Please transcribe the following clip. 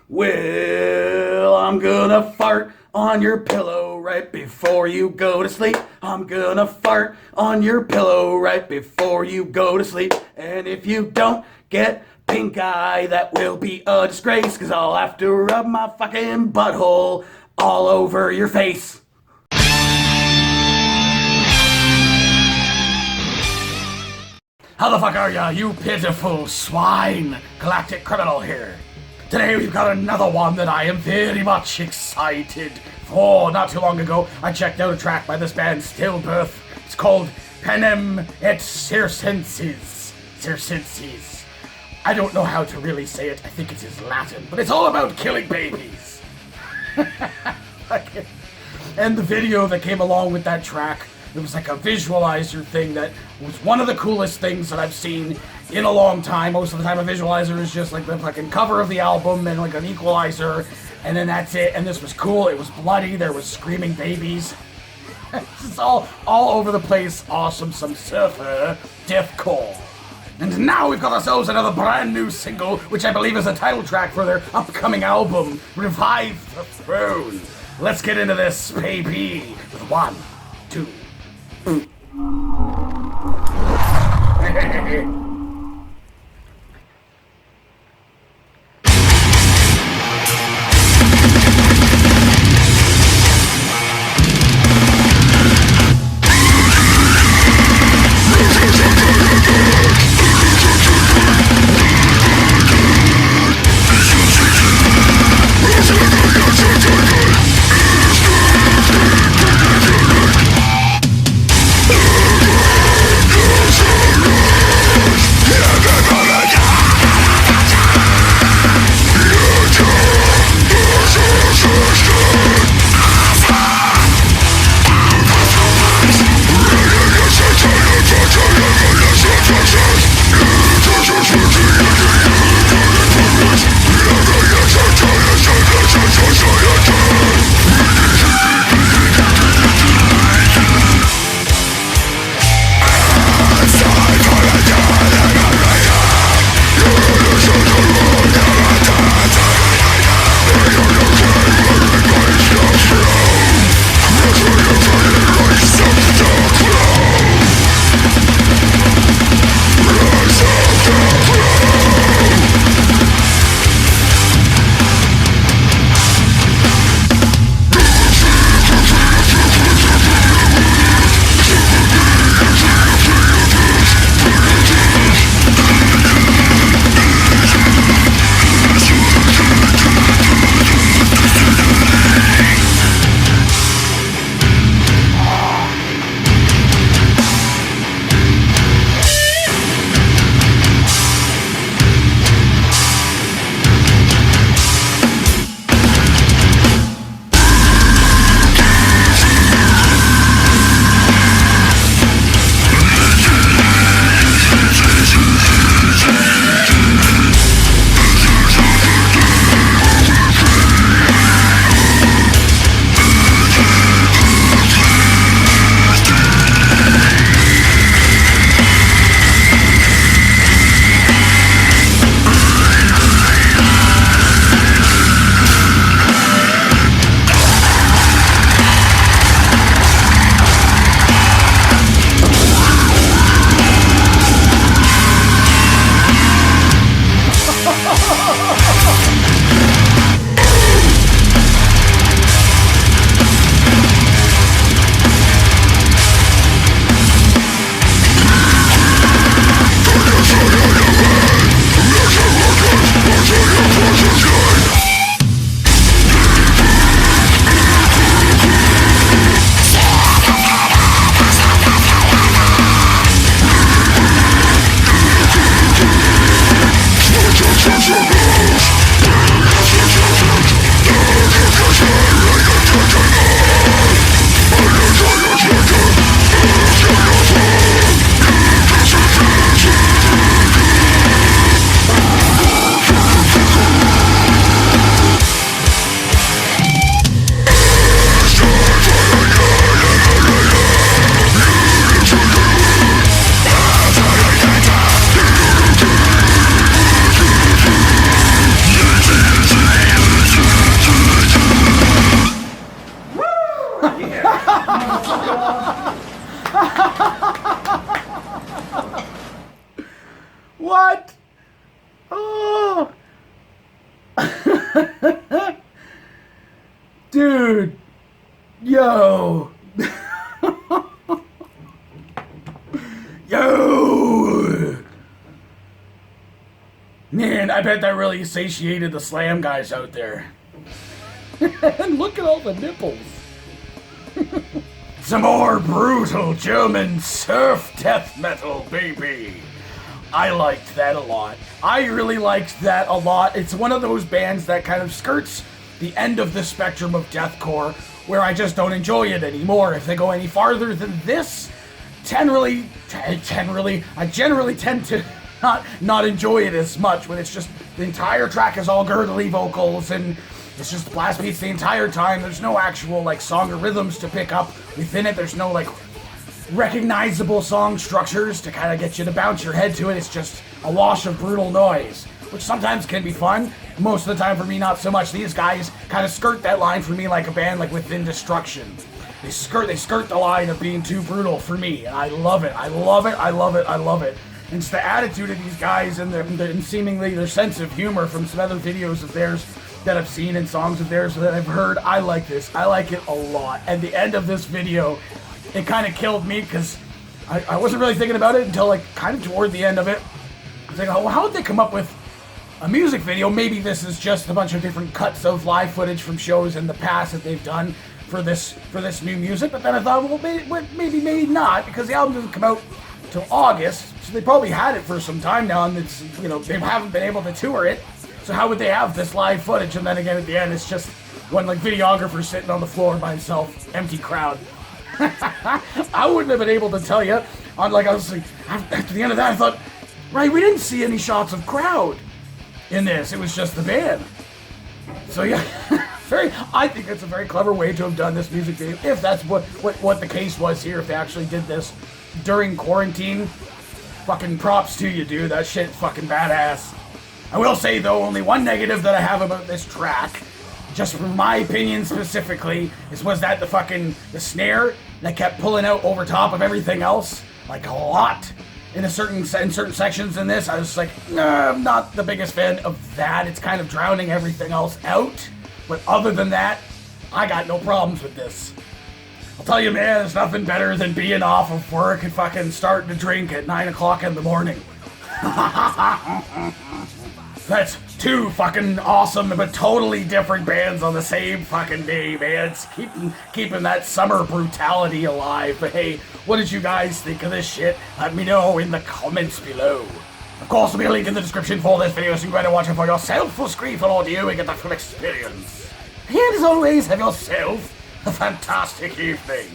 Well, I'm gonna fart on your pillow right before you go to sleep. I'm gonna fart on your pillow right before you go to sleep. And if you don't get pink eye, that will be a disgrace, 'cause I'll have to rub my fucking butthole all over your face. How the fuck are ya, you pitiful swine? Galactic Criminal here. Today we've got another one that I am very much excited for. Not too long ago, I checked out a track by this band Stillbirth. It's called Panem et Circenses. Circenses. I don't know how to really say it. I think it is Latin, but it's all about killing babies. And the video that came along with that track, it was like a visualizer thing that was one of the coolest things that I've seen in a long time. Most of the time a visualizer is just like the fucking cover of the album and like an equalizer, and then that's it. And this was cool. It was bloody. There was screaming babies. It's all over the place. Awesome. Some surfer deathcore. And now we've got ourselves another brand new single, which I believe is a title track for their upcoming album, Revive the Throne. Let's get into this, baby, with 1, 2. Dude. Yo. Yo. Man, I bet that really satiated the slam guys out there. And look at all the nipples. Some more brutal German surf death metal, baby. I liked that a lot. I really liked that a lot. It's one of those bands that kind of skirts the end of the spectrum of deathcore, where I just don't enjoy it anymore. If they go any farther than this, I generally tend to not enjoy it as much when it's just the entire track is all gurgly vocals and it's just blast beats the entire time. There's no actual like song or rhythms to pick up within it. There's no like recognizable song structures to kind of get you to bounce your head to it. It's just a wash of brutal noise, which sometimes can be fun. Most of the time for me, not so much. These guys kind of skirt that line for me like a band like Within Destruction. They skirt the line of being too brutal for me. I love it. I love it. I love it. I love it. And it's the attitude of these guys and seemingly their sense of humor from some other videos of theirs that I've seen and songs of theirs that I've heard. I like this. I like it a lot. At the end of this video, it kind of killed me because I wasn't really thinking about it until like kind of toward the end of it. I was like, oh, how would they come up with a music video? Maybe this is just a bunch of different cuts of live footage from shows in the past that they've done for this new music. But then I thought, well, maybe not, because the album doesn't come out till August, so they probably had it for some time now, and it's, you know, they haven't been able to tour it. So how would they have this live footage? And then again at the end, it's just one like videographer sitting on the floor by himself, empty crowd. I wouldn't have been able to tell you. I was like, after the end of that, I thought, right, we didn't see any shots of crowd in this. It was just the band. So yeah, I think it's a very clever way to have done this music video. If that's what the case was here, if they actually did this during quarantine, fucking props to you, dude. That shit's fucking badass. I will say though, only one negative that I have about this track, just from my opinion specifically, was that the snare that kept pulling out over top of everything else, like a lot in certain sections in this. I was like, nah, I'm not the biggest fan of that. It's kind of drowning everything else out. But other than that, I got no problems with this. I'll tell you, man, there's nothing better than being off of work and fucking starting to drink at 9 o'clock in the morning. That's two fucking awesome but totally different bands on the same fucking day, man. It's keeping that summer brutality alive. But hey, what did you guys think of this shit? Let me know in the comments below. Of course, there'll be a link in the description for this video, so you better watch it for yourself full screen for audio and get the full experience. And as always, have yourself a fantastic evening.